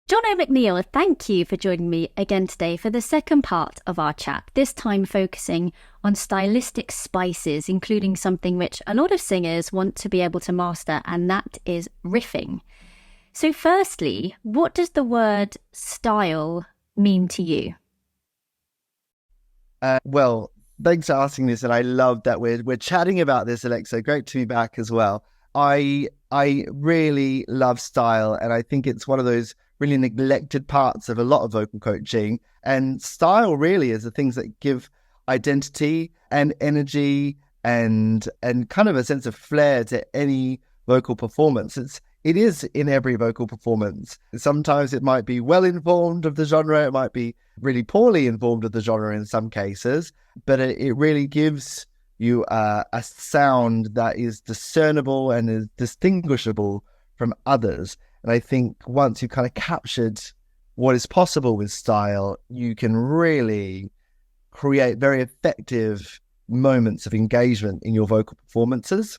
Jono McNeil, thank you for joining me again today for the second part of our chat, this time focusing on stylistic spices, including something which a lot of singers want to be able to master, and that is riffing. So firstly, what does the word style mean to you? Well, thanks for asking this, and I love that we're chatting about this, Alexa. Great to be back as well. I really love style, and I think it's one of those really neglected parts of a lot of vocal coaching. And style really is the things that give identity and energy and kind of a sense of flair to any vocal performance. It is in every vocal performance. Sometimes it might be well informed of the genre, it might be really poorly informed of the genre in some cases, but it really gives you a sound that is discernible and is distinguishable from others. And I think once you've kind of captured what is possible with style, you can really create very effective moments of engagement in your vocal performances.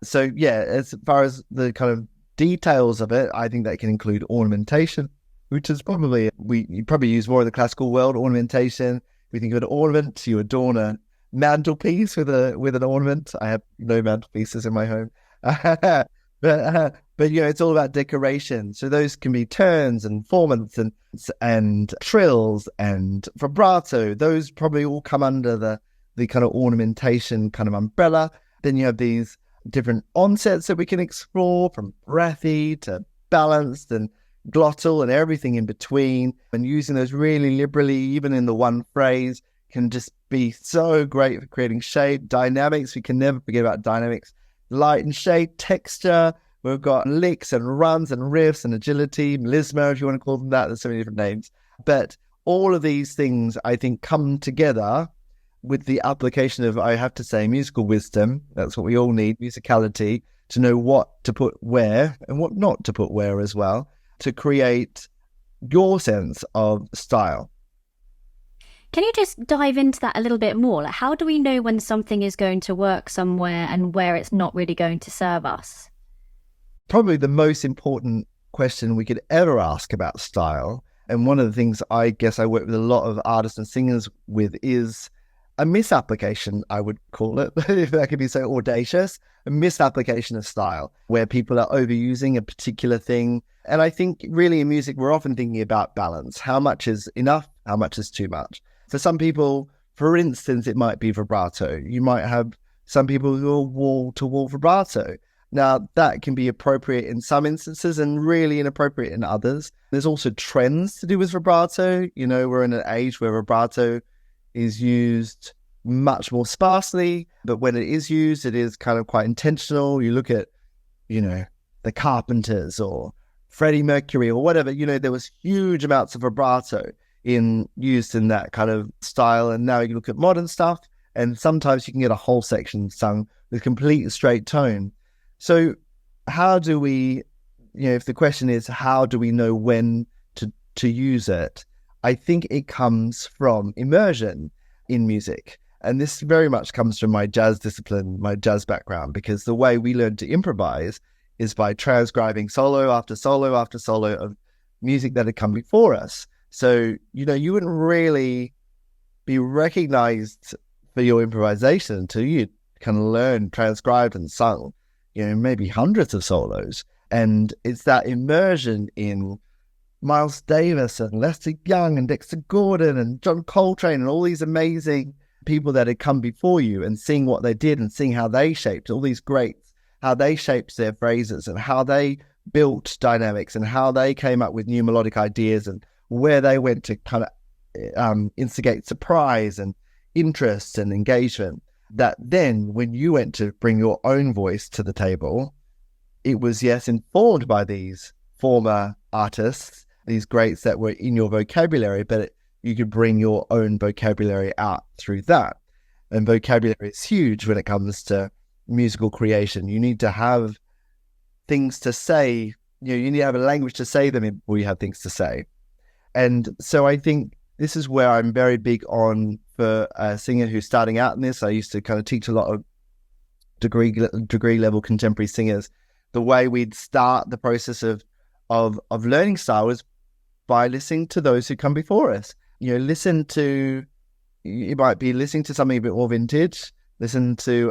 So yeah, as far as the kind of details of it, I think that can include ornamentation, which is probably, you probably use more in the classical world, ornamentation. We think of an ornament, you adorn a mantelpiece with an ornament. I have no mantelpieces in my home. But it's all about decoration. So those can be turns and formants and trills and vibrato. Those probably all come under the kind of ornamentation kind of umbrella. Then you have these different onsets that we can explore, from breathy to balanced and glottal and everything in between. And using those really liberally, even in the one phrase, can just be so great for creating shape. Dynamics, we can never forget about dynamics. Light and shade, texture. We've got licks and runs and riffs and agility, melisma, if you want to call them that. There's so many different names. But all of these things, I think, come together with the application of, I have to say, musical wisdom. That's what we all need, musicality, to know what to put where and what not to put where as well, to create your sense of style. Can you just dive into that a little bit more? Like, how do we know when something is going to work somewhere and where it's not really going to serve us? Probably the most important question we could ever ask about style, and one of the things I guess I work with a lot of artists and singers with, is a misapplication, I would call it, if that could be so audacious, a misapplication of style, where people are overusing a particular thing. And I think really in music, we're often thinking about balance. How much is enough? How much is too much? For some people, for instance, it might be vibrato. You might have some people who are wall-to-wall vibrato. Now, that can be appropriate in some instances and really inappropriate in others. There's also trends to do with vibrato. We're in an age where vibrato is used much more sparsely, but when it is used, it is kind of quite intentional. You look at, the Carpenters or Freddie Mercury or whatever, there was huge amounts of vibrato used in that kind of style. And now you look at modern stuff, and sometimes you can get a whole section sung with complete straight tone. So how do we, if the question is, how do we know when to use it? I think it comes from immersion in music. And this very much comes from my jazz discipline, my jazz background, because the way we learn to improvise is by transcribing solo after solo after solo of music that had come before us. So, you wouldn't really be recognized for your improvisation until you kind of learned, transcribed and sung, maybe hundreds of solos. And it's that immersion in Miles Davis and Lester Young and Dexter Gordon and John Coltrane and all these amazing people that had come before you, and seeing what they did and seeing how they shaped all these greats, how they shaped their phrases and how they built dynamics and how they came up with new melodic ideas and where they went to kind of instigate surprise and interest and engagement. That then when you went to bring your own voice to the table, it was, yes, informed by these former artists, these greats that were in your vocabulary, but you could bring your own vocabulary out through that. And vocabulary is huge when it comes to musical creation. You need to have things to say, you need to have a language to say them in before you have things to say. And so I think this is where I'm very big on, for a singer who's starting out in this. I used to kind of teach a lot of degree level contemporary singers the way we'd start the process of learning style was by listening to those who come before us. You might be listening to something a bit more vintage, listen to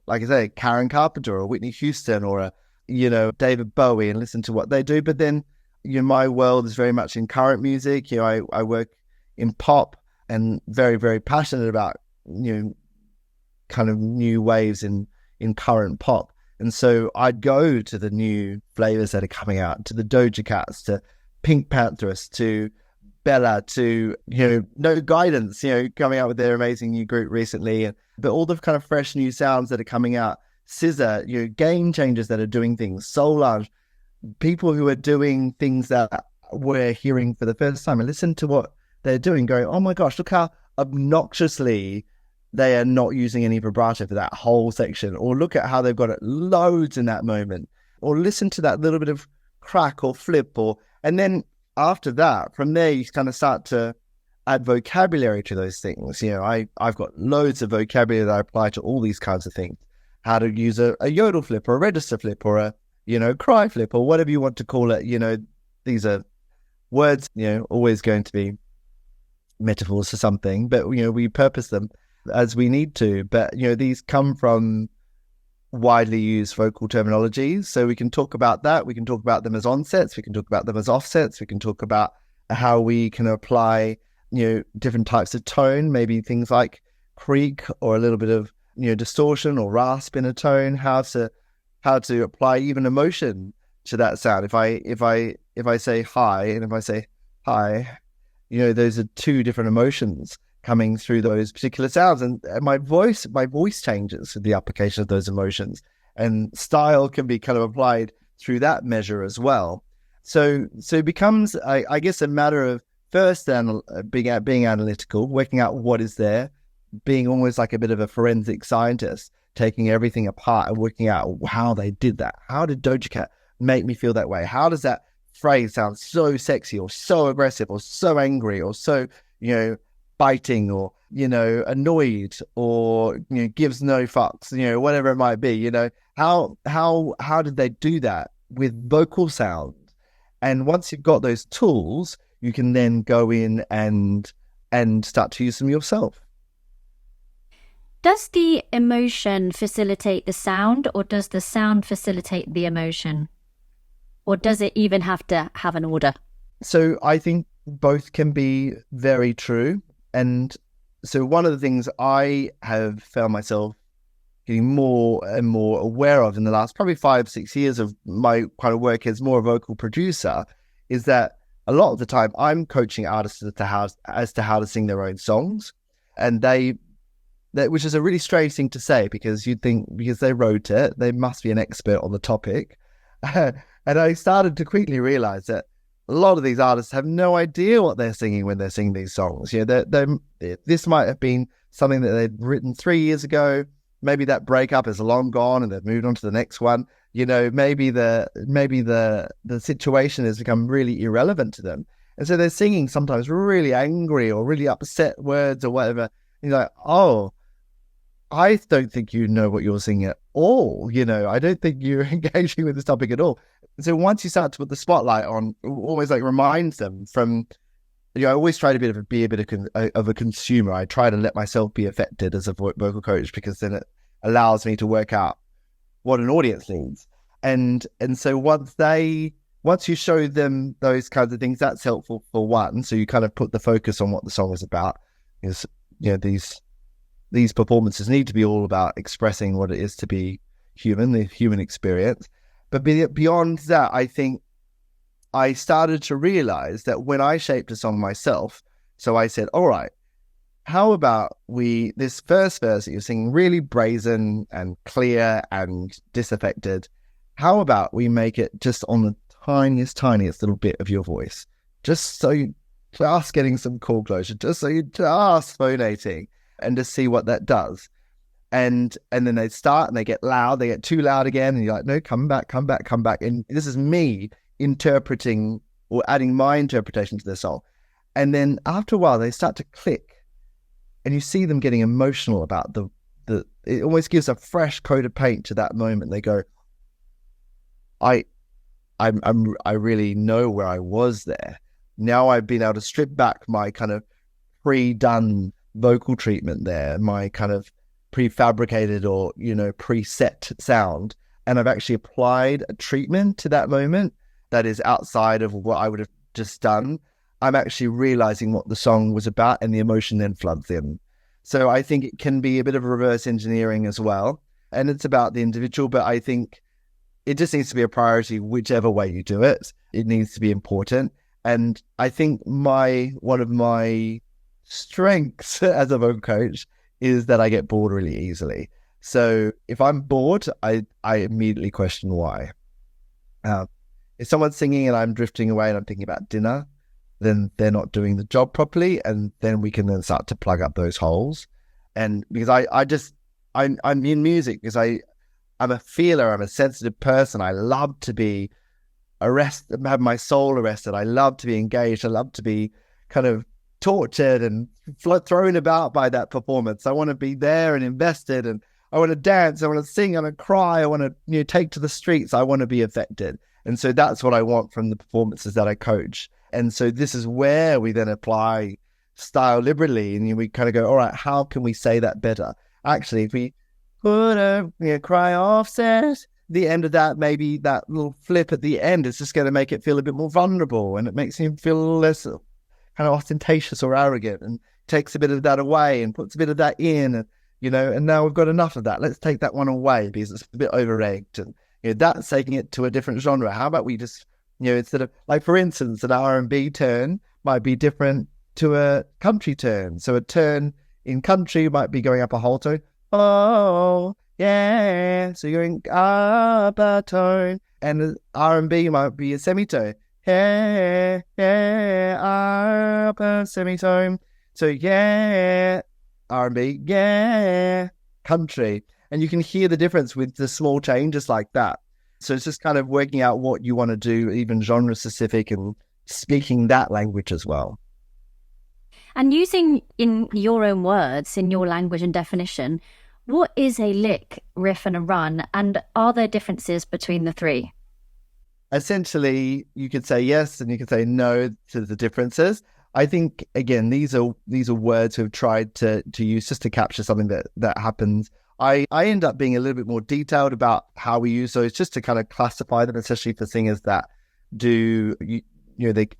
like I say, Karen Carpenter or Whitney Houston or David Bowie, and listen to what they do. But then, my world is very much in current music. I work in pop and very, very passionate about, kind of new waves in current pop. And so I'd go to the new flavors that are coming out, to the Doja Cats, to Pink Panthers, to Bella, to, No Guidance, coming out with their amazing new group recently. But all the kind of fresh new sounds that are coming out, Scissor, Game Changers that are doing things, Solange, people who are doing things that we're hearing for the first time, and listen to what they're doing, going, oh my gosh, look how obnoxiously they are not using any vibrato for that whole section, or look at how they've got it loads in that moment, or listen to that little bit of crack or flip, and then after that, from there, you kind of start to add vocabulary to those things. I've got loads of vocabulary that I apply to all these kinds of things. How to use a yodel flip or a register flip or a, cry flip or whatever you want to call it. These are words, always going to be metaphors for something, but, we purpose them as we need to. But, these come from widely used vocal terminologies. So we can talk about that. We can talk about them as onsets. We can talk about them as offsets. We can talk about how we can apply, different types of tone, maybe things like creak or a little bit of, distortion or rasp in a tone, how to apply even emotion to that sound. If I say hi and if I say hi, those are two different emotions coming through those particular sounds, and my voice changes with the application of those emotions, and style can be kind of applied through that measure as well. So it becomes, I guess, a matter of first being analytical, working out what is there, being almost like a bit of a forensic scientist, taking everything apart and working out how they did that. How did Doja Cat make me feel that way? How does that phrase sound so sexy or so aggressive or so angry or so, biting or, annoyed or, gives no fucks, whatever it might be, how did they do that with vocal sound? And once you've got those tools, you can then go in and start to use them yourself. Does the emotion facilitate the sound, or does the sound facilitate the emotion? Or does it even have to have an order? So I think both can be very true. And so one of the things I have found myself getting more and more aware of in the last probably 5-6 years of my kind of work as more a vocal producer is that a lot of the time I'm coaching artists as to how to sing their own songs. And which is a really strange thing to say, because you'd think because they wrote it, they must be an expert on the topic. And I started to quickly realize that a lot of these artists have no idea what they're singing when they're singing these songs. This might have been something that they'd written 3 years ago. Maybe that breakup is long gone and they've moved on to the next one. Maybe the situation has become really irrelevant to them. And so they're singing sometimes really angry or really upset words or whatever. And you're like, oh, I don't think you know what you're singing at all. I don't think you're engaging with this topic at all. So once you start to put the spotlight on, always like reminds them from, I always try to be a bit of a consumer. I try to let myself be affected as a vocal coach, because then it allows me to work out what an audience needs. And so once you show them those kinds of things, that's helpful for one. So you kind of put the focus on what the song is about. These performances need to be all about expressing what it is to be human, the human experience. But beyond that, I think I started to realize that when I shaped a song myself, so I said, all right, how about this first verse that you're singing really brazen and clear and disaffected, how about we make it just on the tiniest little bit of your voice, just getting some chord closure, just so you're just phonating, and just see what that does. And then they start and they get loud, they get too loud again, and you're like, no, come back. And this is me interpreting or adding my interpretation to the song. And then after a while, they start to click, and you see them getting emotional about it almost gives a fresh coat of paint to that moment. They go, I really know where I was there. Now I've been able to strip back my kind of pre-done vocal treatment there, my kind of prefabricated or, preset sound. And I've actually applied a treatment to that moment that is outside of what I would have just done. I'm actually realizing what the song was about, and the emotion then floods in. So I think it can be a bit of reverse engineering as well. And it's about the individual, but I think it just needs to be a priority, whichever way you do it. It needs to be important. And I think one of my strengths as a vocal coach is that I get bored really easily. So if I'm bored, I immediately question why. If someone's singing and I'm drifting away and I'm thinking about dinner, then they're not doing the job properly, and then we can then start to plug up those holes. And because I'm in music because I'm a feeler, I'm a sensitive person. I love to be arrested, have my soul arrested. I love to be engaged. I love to be kind of tortured and thrown about by that performance. I want to be there and invested, and I want to dance. I want to sing. I want to cry. I want to take to the streets. I want to be affected. And so that's what I want from the performances that I coach. And so this is where we then apply style liberally, and we kind of go, all right, how can we say that better? Actually, if we put a cry offset, the end of that, maybe that little flip at the end is just going to make it feel a bit more vulnerable, and it makes him feel less kind of ostentatious or arrogant, and takes a bit of that away and puts a bit of that in, and now we've got enough of that. Let's take that one away because it's a bit over-egged, and that's taking it to a different genre. How about we just, instead of, like, for instance, an R&B turn might be different to a country turn. So a turn in country might be going up a whole tone. Oh, yeah. So you're going up a tone. And R&B might be a semitone. Yeah, yeah, up a semitone. So yeah, R&B, yeah, country. And you can hear the difference with the small changes like that. So it's just kind of working out what you want to do, even genre specific, and speaking that language as well. And using, in your own words, in your language and definition, what is a lick, riff, and a run? And are there differences between the three? Essentially, you could say yes and you could say no to the differences. I think, again, these are words we've tried to use just to capture something that happens. I end up being a little bit more detailed about how we use those, just to kind of classify them, especially for singers that do,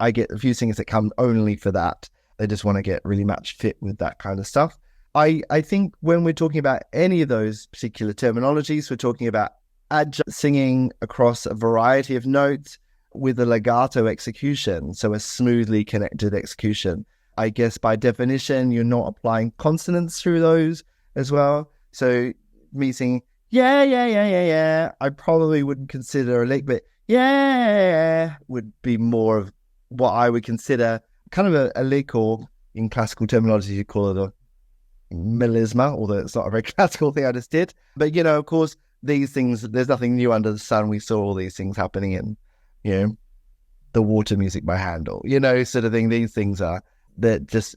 I get a few singers that come only for that. They just want to get really match fit with that kind of stuff. I think when we're talking about any of those particular terminologies, we're talking about adjunct singing across a variety of notes with a legato execution, so a smoothly connected execution. I guess by definition, you're not applying consonants through those as well. So me singing, yeah, yeah, yeah, yeah, yeah, I probably wouldn't consider a lick, but yeah would be more of what I would consider kind of a lick, or in classical terminology, you call it a melisma, although it's not a very classical thing I just did. But, of course, these things, there's nothing new under the sun. We saw all these things happening in, the Water Music by Handel, sort of thing. These things are that just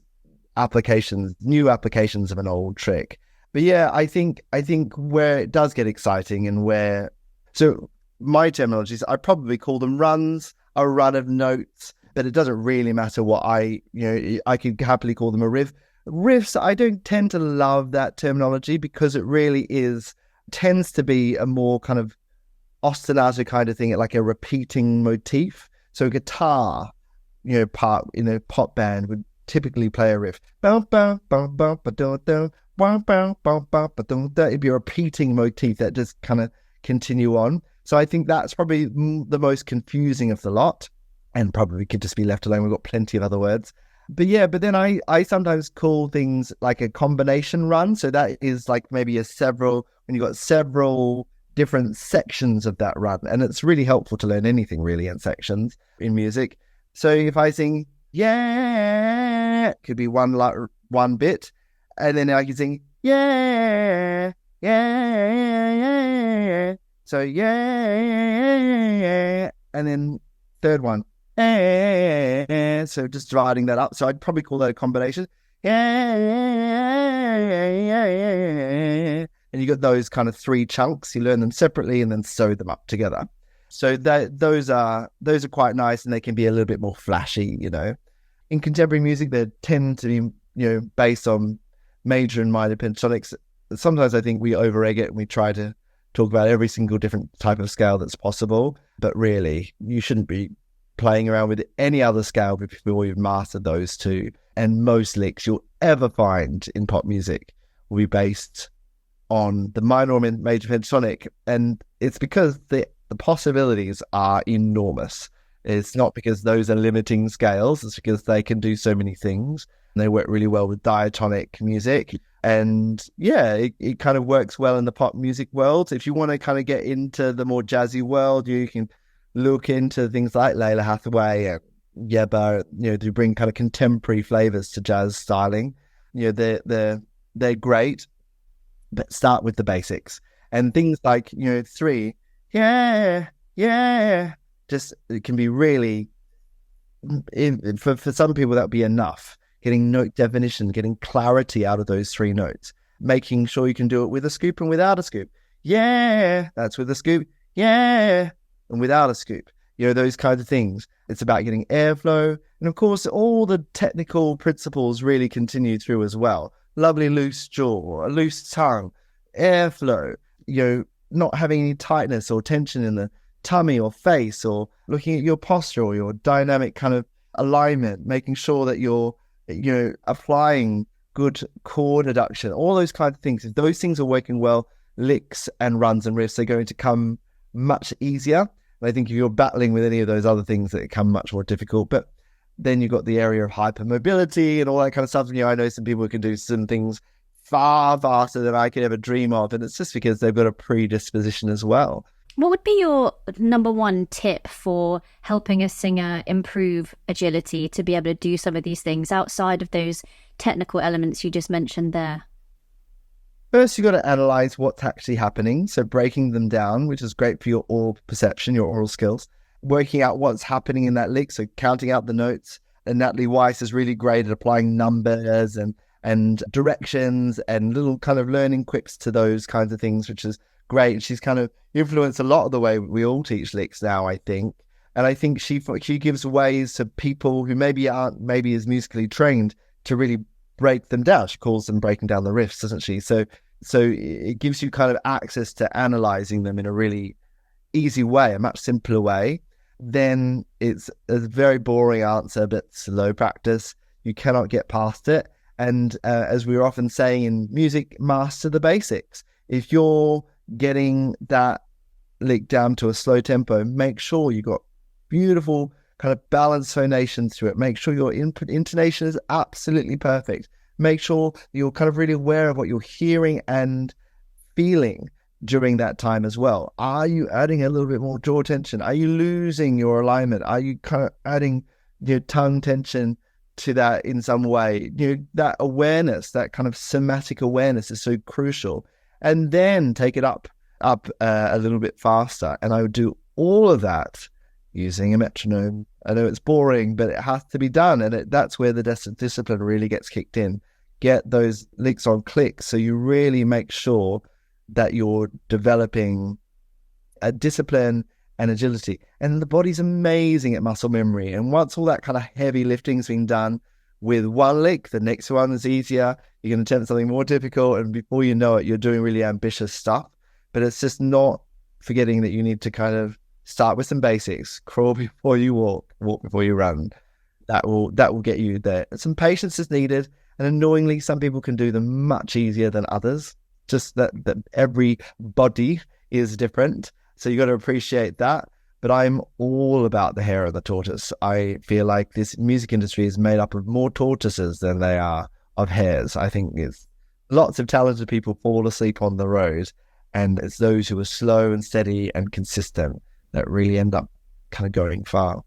new applications of an old trick. But yeah, I think where it does get exciting and so my terminologies, I probably call them runs, a run of notes, but it doesn't really matter what I could happily call them a riff. Riffs, I don't tend to love that terminology because it really tends to be a more kind of ostinato kind of thing, like a repeating motif. So a guitar, part in a pop band would typically play a riff. It'd be a repeating motif that just kind of continue on. So I think that's probably the most confusing of the lot, and probably could just be left alone. We've got plenty of other words. But then I sometimes call things like a combination run. So that is like maybe when you've got several different sections of that run. And it's really helpful to learn anything really in sections in music. So if I sing, yeah, it could be one bit. And then I can sing, yeah, yeah, yeah. So yeah, and then third one, yeah. So just dividing that up. So I'd probably call that a combination. Yeah. And you got those kind of three chunks. You learn them separately and then sew them up together. So those are quite nice, and they can be a little bit more flashy, In contemporary music, they tend to be, based on major and minor pentatonics. Sometimes I think we over-egg it and we try to talk about every single different type of scale that's possible. But really, you shouldn't be playing around with any other scale before you've mastered those two. And most licks you'll ever find in pop music will be based on the minor or major pentatonic. And it's because the possibilities are enormous. It's not because those are limiting scales. It's because they can do so many things. And they work really well with diatonic music. And yeah, it kind of works well in the pop music world. If you want to kind of get into the more jazzy world, you can look into things like Layla Hathaway and Yeba, to bring kind of contemporary flavors to jazz styling. They're great, but start with the basics. And things like, 3, yeah, just it can be really, for some people that would be enough. Getting note definition, getting clarity out of those 3 notes, making sure you can do it with a scoop and without a scoop. Yeah, that's with a scoop. Yeah, and without a scoop. Those kinds of things. It's about getting airflow. And of course, all the technical principles really continue through as well. Lovely loose jaw, a loose tongue, airflow, not having any tightness or tension in the tummy or face, or looking at your posture or your dynamic kind of alignment, making sure that you're applying good chord adduction, all those kinds of things. If those things are working well, licks and runs and riffs are going to come much easier. And I think if you're battling with any of those other things, that come much more difficult. But then you've got the area of hypermobility and all that kind of stuff. I know some people who can do some things far faster than I could ever dream of. And it's just because they've got a predisposition as well. What would be your number one tip for helping a singer improve agility to be able to do some of these things outside of those technical elements you just mentioned there? First, you've got to analyze what's actually happening. So breaking them down, which is great for your oral perception, your oral skills. Working out what's happening in that lick, so counting out the notes. And Natalie Weiss is really great at applying numbers and directions and little kind of learning quips to those kinds of things, which is great. And she's kind of influenced a lot of the way we all teach licks now, I think. And I think she gives ways to people who maybe aren't as musically trained to really break them down. She calls them breaking down the riffs, doesn't she? So it gives you kind of access to analyzing them in a really easy way, a much simpler way. Then it's a very boring answer, but slow practice. You cannot get past it. And as we were often saying in music, master the basics. If you're getting that lick down to a slow tempo, make sure you got beautiful kind of balanced phonations to it. Make sure your intonation is absolutely perfect. Make sure you're kind of really aware of what you're hearing and feeling during that time as well. Are you adding a little bit more jaw tension? Are you losing your alignment? Are you kind of adding your tongue tension to that in some way? That awareness, that kind of somatic awareness is so crucial. And then take it up a little bit faster. And I would do all of that using a metronome. I know it's boring, but it has to be done. And that's where the discipline really gets kicked in. Get those licks on click, so you really make sure that you're developing a discipline and agility. And the body's amazing at muscle memory. And once all that kind of heavy lifting's been done with one lick, the next one is easier. You're going to attempt something more difficult, and before you know it, you're doing really ambitious stuff. But it's just not forgetting that you need to kind of start with some basics. Crawl before you walk before you run. That will get you there. Some patience is needed, and annoyingly, some people can do them much easier than others. Just that every body is different, so you got to appreciate that. But I'm all about the hair of the tortoise. I feel like this music industry is made up of more tortoises than they are of hares. I think it's lots of talented people fall asleep on the road, and it's those who are slow and steady and consistent that really end up kind of going far.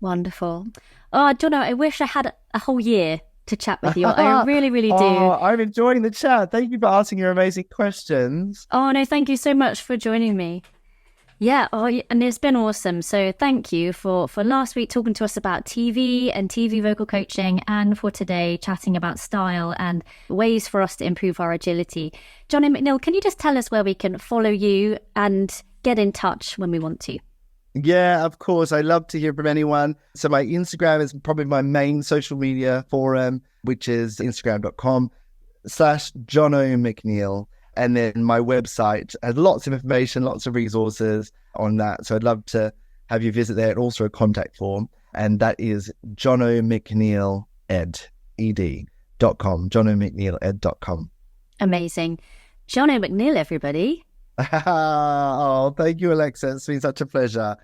Wonderful. Oh, Jono, I wish I had a whole year to chat with you. I really, really do. Oh, I'm enjoying the chat. Thank you for asking your amazing questions. Oh, no, thank you so much for joining me. Yeah, and it's been awesome. So thank you for last week talking to us about TV and TV vocal coaching, and for today chatting about style and ways for us to improve our agility. Jono McNeil, can you just tell us where we can follow you and get in touch when we want to? Yeah, of course. I love to hear from anyone. So my Instagram is probably my main social media forum, which is instagram.com/Jono McNeil. And then my website has lots of information, lots of resources on that. So I'd love to have you visit there, and also a contact form. And that is jonomcneiled.com, jonomcneiled.com. Amazing. Jono McNeil, everybody. Oh, thank you, Alexa. It's been such a pleasure.